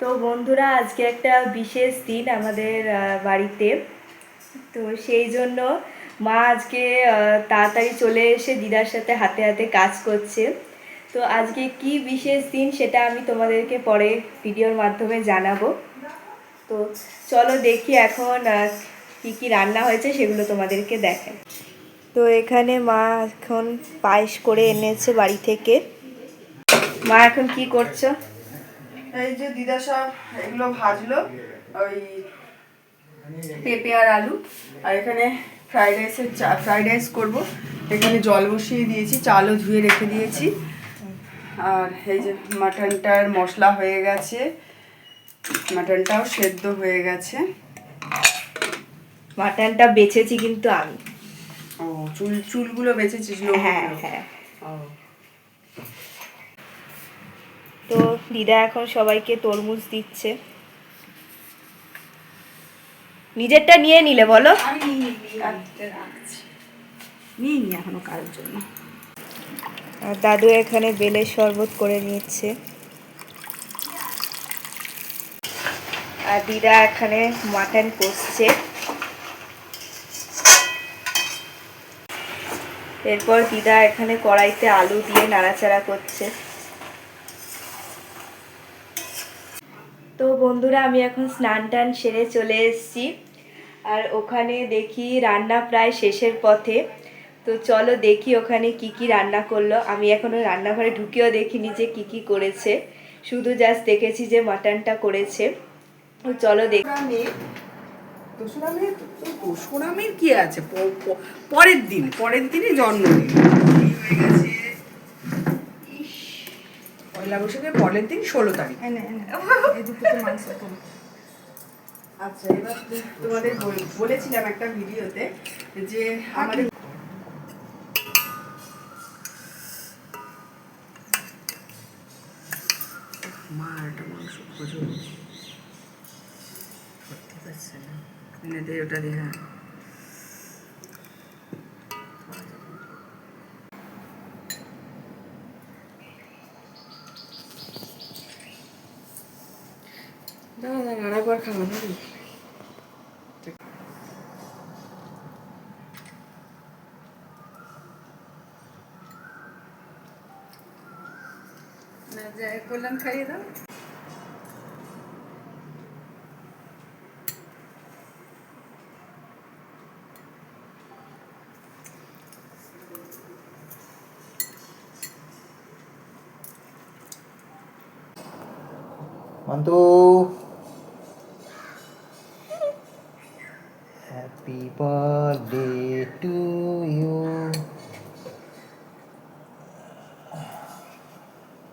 তো বন্ধুরা, আজকে একটা বিশেষ দিন আমাদের বাড়িতে। তো সেই জন্য মা আজকে তাড়াতাড়ি চলে এসে দিদার সাথে হাতে হাতে কাজ করছে। তো আজকে কি বিশেষ দিন সেটা আমি তোমাদেরকে পরে ভিডিওর মাধ্যমে জানাবো। তো চলো দেখি এখন কি কি রান্না হয়েছে সেগুলো তোমাদেরকে দেখাই। তো এখানে মা এখন পায়েস করে এনেছে বাড়ি থেকে। মা এখন কি করছো? এই যে দিদা সব এগুলো ভাজলো, ওই পেঁপে আর আলু। আর এখানে ফ্রাইড রাইস করবো। এখানে জল বসিয়ে দিয়েছি, চালও ধুয়ে রেখে দিয়েছি। আর এই যে মাটনটার মশলা হয়ে গেছে, মাটনটাও সেদ্ধ হয়ে গেছে। মাটনটা বেছেছি কিন্তু আমি। ও, চুলগুলো বেঁচেছিস? হ্যাঁ হ্যাঁ। তো দিদা এখন সবাইকে তরমুজ দিচ্ছে। নিজেরটা নিয়ে নিলে বলো। আমি নিয়ে নি এখনো কারোর জন্য। আর দাদু এখানে বেলের শরবত করে নিচ্ছে। আর দিদা এখানে মাটন কষছে। এরপর দিদা এখানে কড়াইতে আলু দিয়ে নাড়াচাড়া করছে। তো বন্ধুরা, আমি এখন স্নান টান সেরে চলে এসেছি। আর ওখানে দেখি রান্না প্রায় শেষের পথে। তো চলো দেখি ওখানে কি কি রান্না করলো। আমি এখনো রান্নাঘরে ঢুকেও দেখিনি যে কি কি করেছে, শুধু জাস্ট দেখেছি যে মাটনটা করেছে। তো চলো দেখি। দোসরা মেয়ের কি আছে? পরের দিনে জন্মদিন হয়ে গেছে। পয়লা বৈশাখের পরের দিন 16 তারিখ। আচ্ছা, এবার তোমাদের বলেছিলাম একটা ভিডিওতে যে আমাদের একটা মাংস খোঁজো করতে পারছে না, এনে দে ওটা দে। হ্যাঁ, দাদা আরেকবার খাওয়া যাবে। কল্যাণ খাইয়ে দাও। Mantu, happy birthday to you.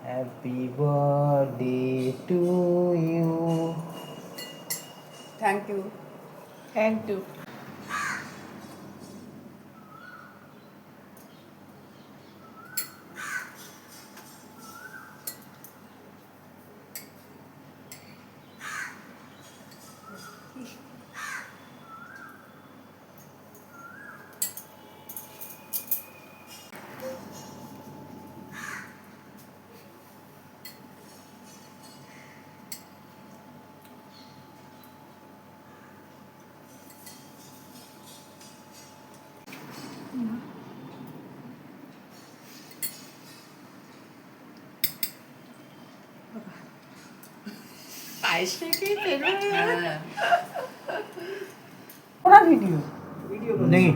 Happy birthday to you. Thank you. Thank you. Video नहीं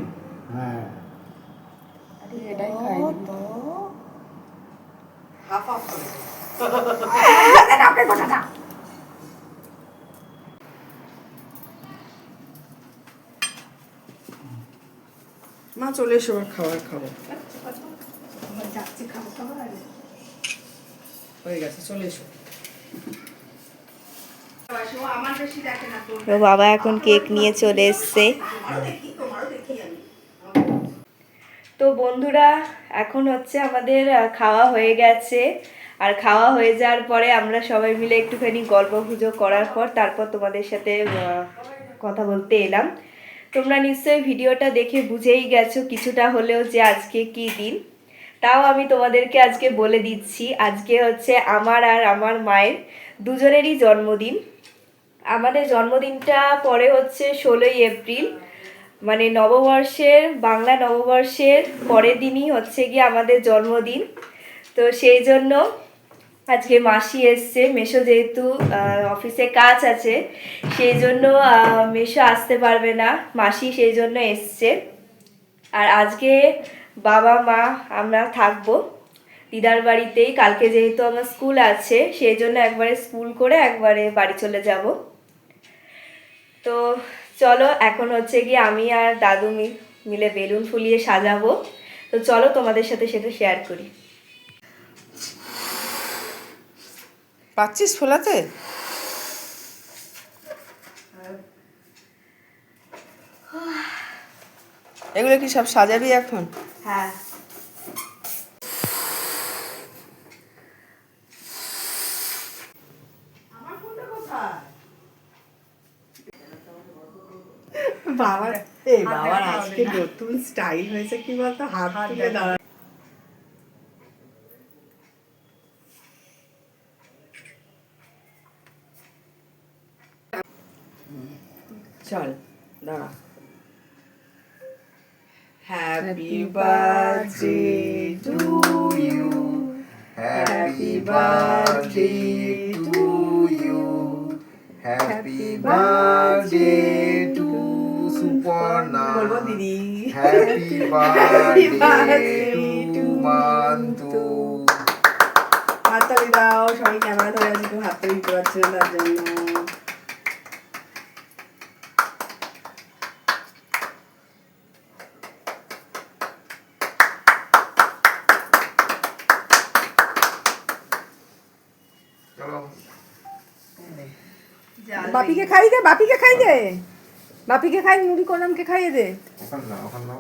এটাই খাই হাফ হাফ করে। মা চলে এসো, আর খাবার খাবো। হয়ে গেছে, চলে এসো। তো বাবা এখন কেক নিয়ে চলে এসছে। তো বন্ধুরা, এখন হচ্ছে আমাদের খাওয়া হয়ে গেছে। আর খাওয়া হয়ে যাওয়ার পরে আমরা সবাই মিলে একটুখানি গল্প গুজব করার পর তারপর তোমাদের সাথে কথা বলতে এলাম। তোমরা নিশ্চয়ই ভিডিওটা দেখে বুঝেই গেছো কিছুটা হলেও যে আজকে কি দিন। তাও আমি তোমাদেরকে আজকে বলে দিচ্ছি, আজকে হচ্ছে আমার আর আমার মায়ের দুজনেরই জন্মদিন। আমাদের জন্মদিনটা পরে হচ্ছে 16ই এপ্রিল, মানে নববর্ষের, বাংলা নববর্ষের পরের দিনই হচ্ছে গিয়ে আমাদের জন্মদিন। তো সেই জন্য আজকে মাসি এসছে, মেসো যেহেতু অফিসে কাজ আছে সেই জন্য মেসো আসতে পারবে না, মাসি সেই জন্য এসছে। আর আজকে বাবা মা আমরা থাকবো দিদার বাড়িতেই। কালকে যেহেতু আমার স্কুল আছে সেই জন্য একবারে স্কুল করে একবারে বাড়ি চলে যাব। তো চলো এখন হচ্ছে গিয়ে আমি আর দাদু মিলে বেলুন ফুলিয়ে সাজাবো। তো চলো তোমাদের সাথে সেটা শেয়ার করি। পাচ্ছিস ফোলাতে? এগুলো কি সব সাজাবি এখন? হ্যাঁ। বাবার বাবার আজকে নতুন স্টাইল হয়েছে কি বলতো, হাত তুলে দাঁড়া। চল দাঁড়া। Happy birthday to you, happy birthday to you, happy birthday to Suparna, বলবো দিদি। Happy birthday to Mantu. হাততালি দাও, সবাই ক্যামেরা ধরে আছে, কেউ হাততালি দিতে পারছে না তার জন্য। চলো বাপিকে খাই দে, বাপিকে খাই দে, বাপিকে খাই, মুড়ি কলামকে খাইয়ে দে। ওখান না, ওখান না।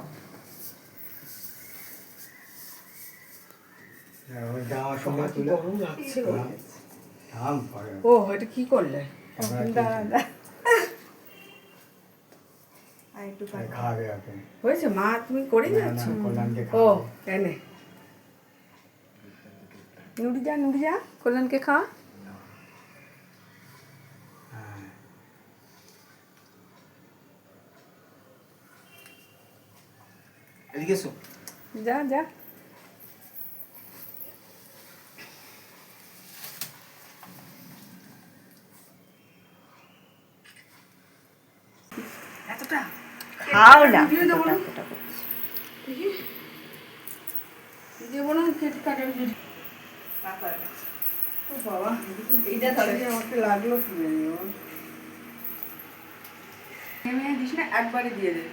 ও এটা কি করলে? আর একটু হয়েছে মা, তুমি করে যাচ্ছ? ও এনে নুড়ি যা, নুড়ি যা, কল্যাণকে খাওয়া। এদিকে এসো। যা যা। এতটা খাও না। ভিডিও দেবো না, দেবো না, কেটে কাটার ভিডিও। ও বাবা, এইটা তাহলে আমাকে লাগলো কি জানি। দিস না, একবারে দিয়ে দে।